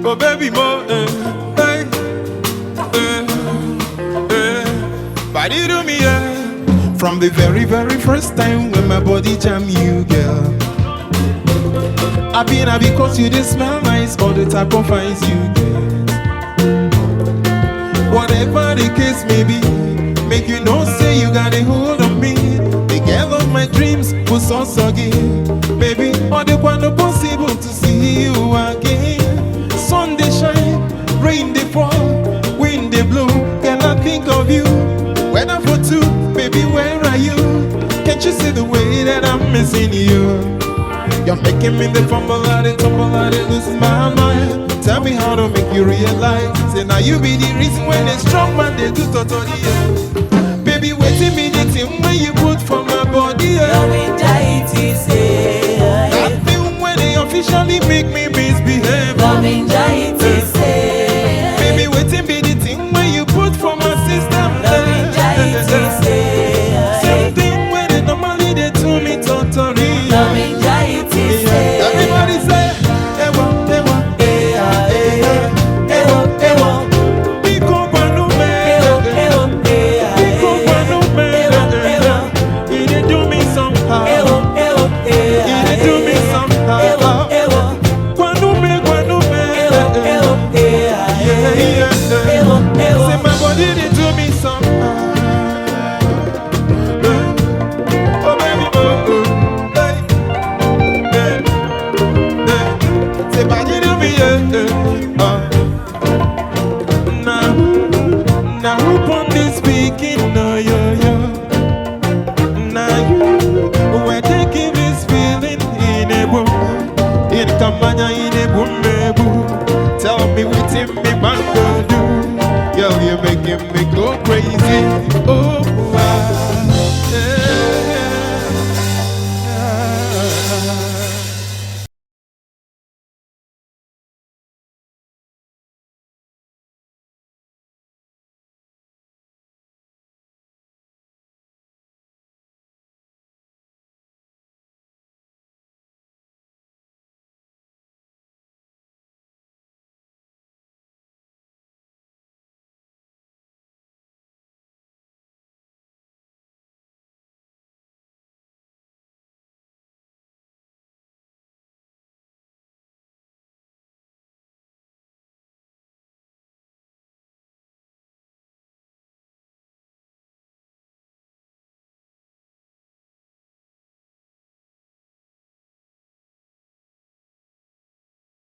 Oh baby more, hey, but you do me, from the very, very first time when my body jam you, girl. I been because you did smell nice, all the type of eyes you get. Whatever the case may be, make you know say you got a hold on me. The girl of my dreams was so soggy, baby. All the one possible to see you again. Sun they shine, rain they fall, wind they blow. Can I think of you? When I'm for two, baby, where are you? Can't you see the way that I'm missing you? You're making me the fumble out and tumble out and lose my mind. Tell me how to make you realize. Say now you be the reason when a strong man they do totally. Baby, waiting me the thing when you put for my body. That thing when they officially make me misbehave. Baby, waiting me the thing when you put for my system. Same thing when they normally they do me totally.